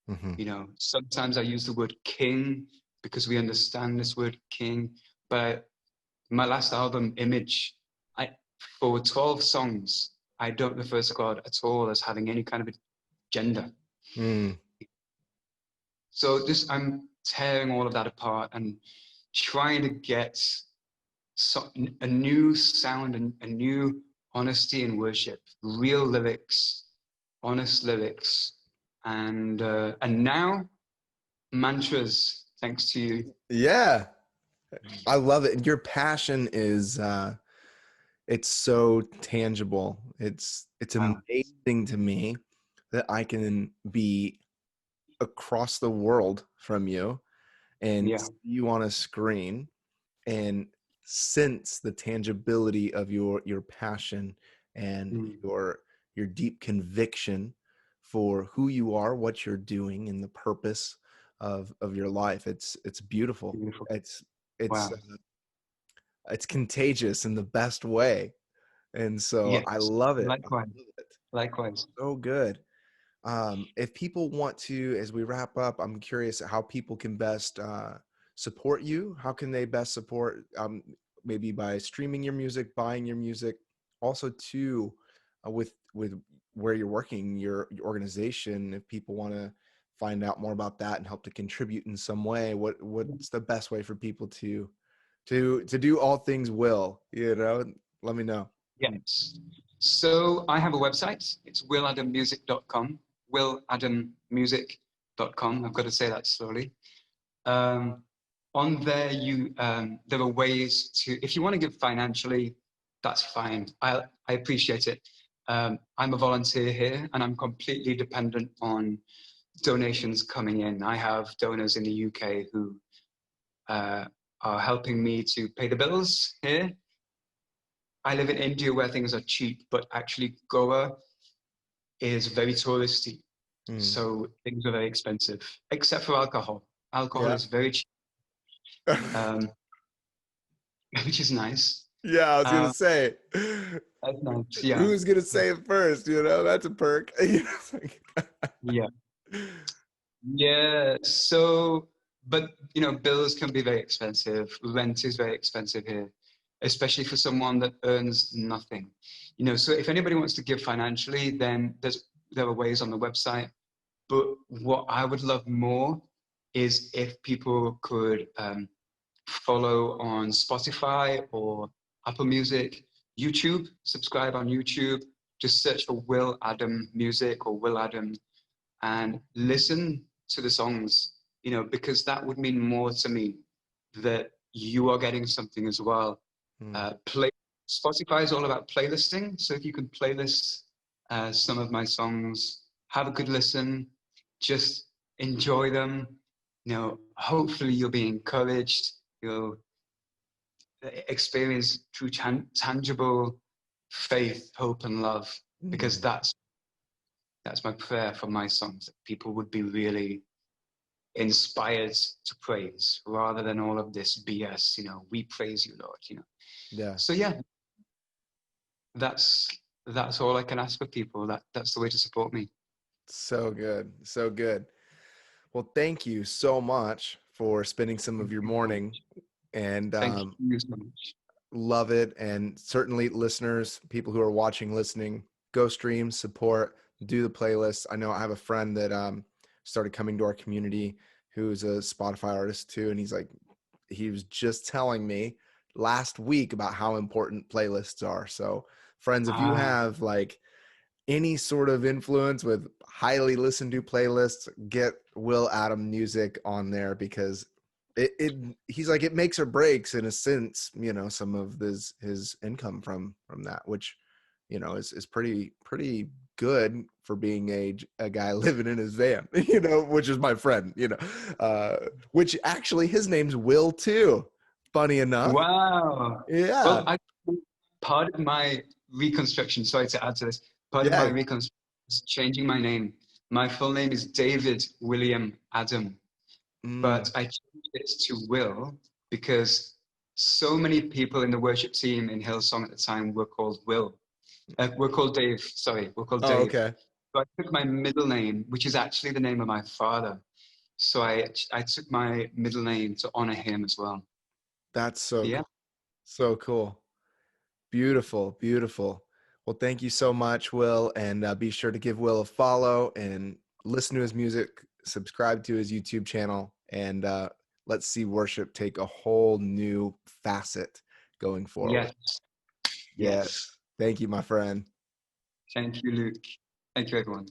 Mm-hmm. Sometimes I use the word king because we understand this word king. But my last album, Image, I for 12 songs, I don't refer to God at all as having any kind of a gender. Mm. So just I'm tearing all of that apart and trying to get a new sound and a new honesty in worship, real lyrics, honest lyrics, and now mantras. Thanks to you. Yeah. I love it. Your passion is it's so tangible. It's Wow. amazing to me that I can be across the world from you and Yeah. see you on a screen and sense the tangibility of your passion and Mm, your deep conviction for who you are, what you're doing, and the purpose of your life. It's beautiful. beautiful. It's Wow. it's contagious in the best way, and so I Yes. love it. I Likewise. love it. Likewise. So good. If people want to, as we wrap up, I'm curious how people can best support you. How can they best support, maybe by streaming your music, buying your music, also too, with where you're working, your organization. If people want to find out more about that and help to contribute in some way, what's the best way for people to do all things will? Let me know. Yes. So I have a website. It's willadammusic.com. Willadammusic.com. I've got to say that slowly. Um, on there, there are ways to, if you want to give financially, that's fine. I appreciate it. I'm a volunteer here, and I'm completely dependent on donations coming in. I have donors in the UK who uh, are helping me to pay the bills here. I live in India where things are cheap, but actually Goa is very touristy. Mm. So things are very expensive, except for alcohol. Alcohol Yeah. is very cheap, um, which is nice. Yeah, I was gonna Um, say, that's nice. Yeah. who's gonna say it first? You know, that's a perk. You know, it's like- Yeah. Yeah. So, but bills can be very expensive. Rent is very expensive here, especially for someone that earns nothing. So if anybody wants to give financially, then there are ways on the website. But what I would love more is if people could follow on Spotify or Apple Music, YouTube, subscribe on YouTube. Just search for Will Adam Music or Will Adam and listen to the songs, because that would mean more to me that you are getting something as well. Hmm. Play Spotify is all about playlisting. So if you can playlist some of my songs, have a good listen, just enjoy them. Hopefully you'll be encouraged. You'll experience true tangible faith, hope, and love. Because Hmm. that's my prayer for my songs. That people would be really inspired to praise rather than all of this BS. We praise you, Lord. Yeah. So yeah, that's that's all I can ask for people. That's the way to support me. So good. So good. Well, thank you so much for spending some of Thank your you so morning, much. and Thank you so much. love it. And certainly, listeners, people who are watching, listening, go stream, support, do the playlists. I know I have a friend that started coming to our community who's a Spotify artist too, and he was just telling me last week about how important playlists are. So, friends, if you Ah, have like any sort of influence with highly listened to playlists, get Will Adam music on there, because he's like, it makes or breaks in a sense, some of his income from that, which is pretty good for being a guy living in his van, which is my friend, which actually his name's Will too, funny enough. wow. Yeah. Well, part of my reconstruction, sorry to add to this, part of my Yeah. reconstruction is changing my name. My full name is David William Adam, Mm. but I changed it to Will because so many people in the worship team in Hillsong at the time were called Will. We're called Dave, sorry, we're called Oh, Dave. okay. So I took my middle name, which is actually the name of my father. So I took my middle name to honor him as well. That's so Yeah. cool. So cool. Beautiful, beautiful. Well, thank you so much, Will. And be sure to give Will a follow and listen to his music, subscribe to his YouTube channel, and let's see worship take a whole new facet going forward. Yes. Yes. Yes. Thank you, my friend. Thank you, Luke. Thank you, everyone.